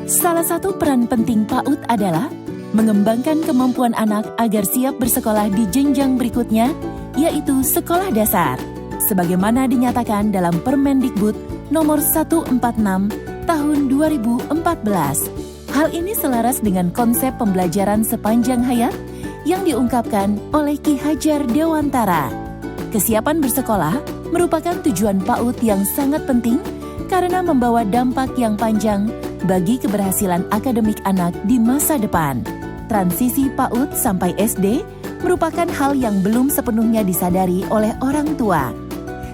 Salah satu peran penting PAUD adalah mengembangkan kemampuan anak agar siap bersekolah di jenjang berikutnya, yaitu sekolah dasar. Sebagaimana dinyatakan dalam Permendikbud nomor 146 tahun 2014. Hal ini selaras dengan konsep pembelajaran sepanjang hayat yang diungkapkan oleh Ki Hajar Dewantara. Kesiapan bersekolah merupakan tujuan PAUD yang sangat penting karena membawa dampak yang panjang bagi keberhasilan akademik anak di masa depan. Transisi PAUD sampai SD merupakan hal yang belum sepenuhnya disadari oleh orang tua,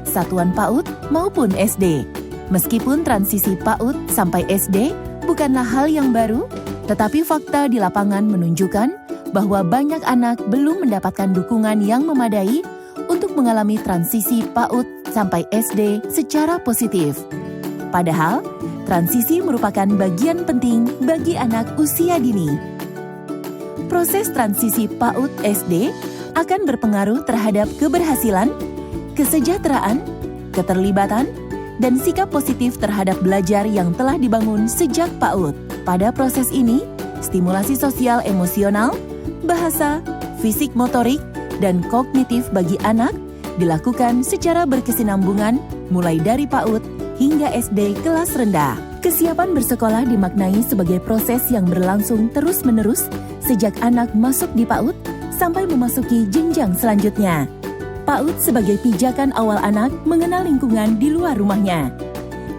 satuan PAUD maupun SD. Meskipun transisi PAUD sampai SD bukanlah hal yang baru, tetapi fakta di lapangan menunjukkan bahwa banyak anak belum mendapatkan dukungan yang memadai untuk mengalami transisi PAUD sampai SD secara positif. Padahal, transisi merupakan bagian penting bagi anak usia dini. Proses transisi PAUD SD akan berpengaruh terhadap keberhasilan, kesejahteraan, keterlibatan, dan sikap positif terhadap belajar yang telah dibangun sejak PAUD. Pada proses ini, stimulasi sosial emosional, bahasa, fisik motorik, dan kognitif bagi anak dilakukan secara berkesinambungan mulai dari PAUD hingga SD kelas rendah. Kesiapan bersekolah dimaknai sebagai proses yang berlangsung terus-menerus sejak anak masuk di PAUD sampai memasuki jenjang selanjutnya. PAUD sebagai pijakan awal anak mengenal lingkungan di luar rumahnya.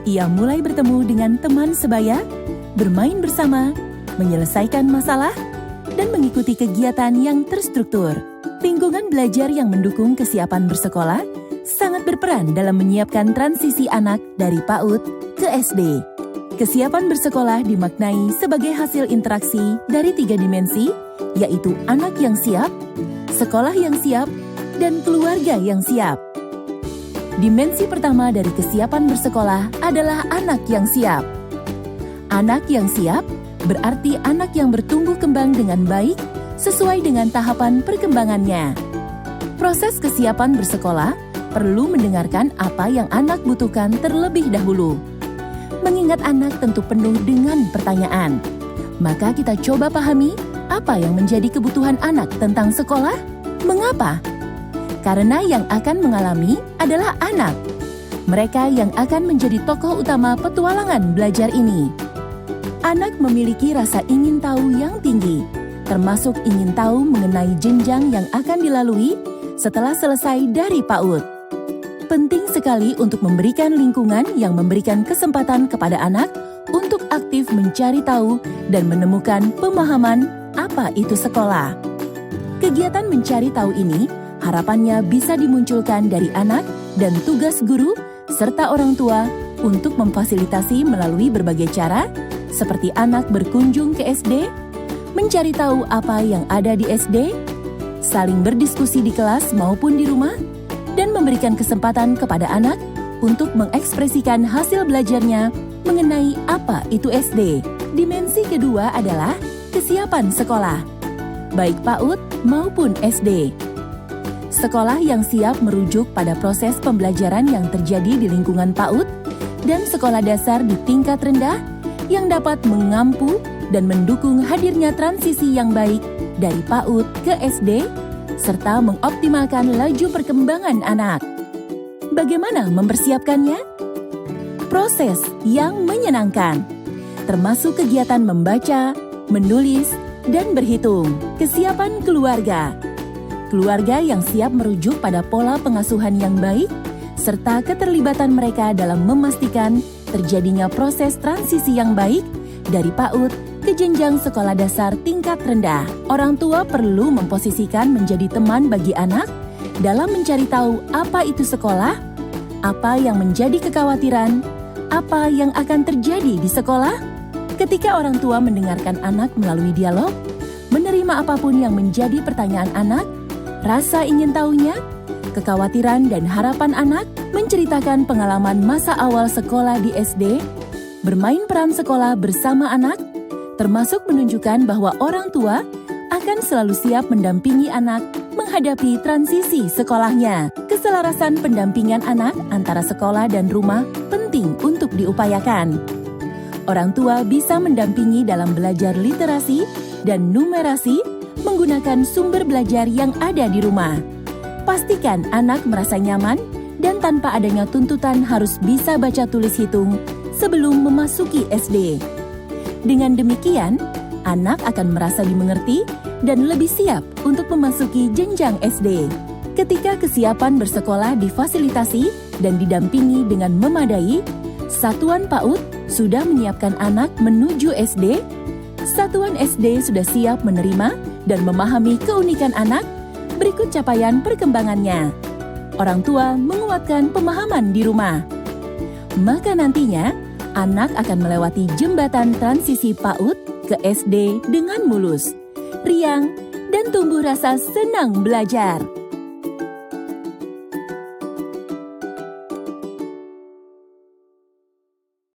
Ia mulai bertemu dengan teman sebaya, bermain bersama, menyelesaikan masalah, dan mengikuti kegiatan yang terstruktur. Lingkungan belajar yang mendukung kesiapan bersekolah sangat berperan dalam menyiapkan transisi anak dari PAUD ke SD. Kesiapan bersekolah dimaknai sebagai hasil interaksi dari 3 dimensi, yaitu anak yang siap, sekolah yang siap, dan keluarga yang siap. Dimensi pertama dari kesiapan bersekolah adalah anak yang siap. Anak yang siap berarti anak yang bertumbuh kembang dengan baik sesuai dengan tahapan perkembangannya. Proses kesiapan bersekolah perlu mendengarkan apa yang anak butuhkan terlebih dahulu. Mengingat anak tentu penuh dengan pertanyaan, maka kita coba pahami apa yang menjadi kebutuhan anak tentang sekolah. Mengapa? Karena yang akan mengalami adalah anak. Mereka yang akan menjadi tokoh utama petualangan belajar ini. Anak memiliki rasa ingin tahu yang tinggi, termasuk ingin tahu mengenai jenjang yang akan dilalui setelah selesai dari PAUD. Penting sekali untuk memberikan lingkungan yang memberikan kesempatan kepada anak untuk aktif mencari tahu dan menemukan pemahaman apa itu sekolah. Kegiatan mencari tahu ini harapannya bisa dimunculkan dari anak dan tugas guru serta orang tua untuk memfasilitasi melalui berbagai cara, seperti anak berkunjung ke SD, mencari tahu apa yang ada di SD, saling berdiskusi di kelas maupun di rumah, dan memberikan kesempatan kepada anak untuk mengekspresikan hasil belajarnya mengenai apa itu SD. Dimensi kedua adalah kesiapan sekolah, baik PAUD maupun SD. Sekolah yang siap merujuk pada proses pembelajaran yang terjadi di lingkungan PAUD dan sekolah dasar di tingkat rendah yang dapat mengampu dan mendukung hadirnya transisi yang baik dari PAUD ke SD serta mengoptimalkan laju perkembangan anak. Bagaimana mempersiapkannya? Proses yang menyenangkan, termasuk kegiatan membaca, menulis, dan berhitung. Kesiapan keluarga. Keluarga yang siap merujuk pada pola pengasuhan yang baik, serta keterlibatan mereka dalam memastikan terjadinya proses transisi yang baik dari PAUD ke jenjang sekolah dasar tingkat rendah. Orang tua perlu memposisikan menjadi teman bagi anak dalam mencari tahu apa itu sekolah, apa yang menjadi kekhawatiran, apa yang akan terjadi di sekolah. Ketika orang tua mendengarkan anak melalui dialog, menerima apapun yang menjadi pertanyaan anak, rasa ingin tahunya, kekhawatiran dan harapan anak, menceritakan pengalaman masa awal sekolah di SD, bermain peran sekolah bersama anak, termasuk menunjukkan bahwa orang tua akan selalu siap mendampingi anak menghadapi transisi sekolahnya. Keselarasan pendampingan anak antara sekolah dan rumah penting untuk diupayakan. Orang tua bisa mendampingi dalam belajar literasi dan numerasi menggunakan sumber belajar yang ada di rumah. Pastikan anak merasa nyaman dan tanpa adanya tuntutan harus bisa baca tulis hitung sebelum memasuki SD. Dengan demikian, anak akan merasa dimengerti dan lebih siap untuk memasuki jenjang SD. Ketika kesiapan bersekolah difasilitasi dan didampingi dengan memadai, Satuan PAUD sudah menyiapkan anak menuju SD. Satuan SD sudah siap menerima dan memahami keunikan anak. Berikut capaian perkembangannya. Orang tua menguatkan pemahaman di rumah. Maka nantinya, anak akan melewati jembatan transisi PAUD ke SD dengan mulus, riang, dan tumbuh rasa senang belajar.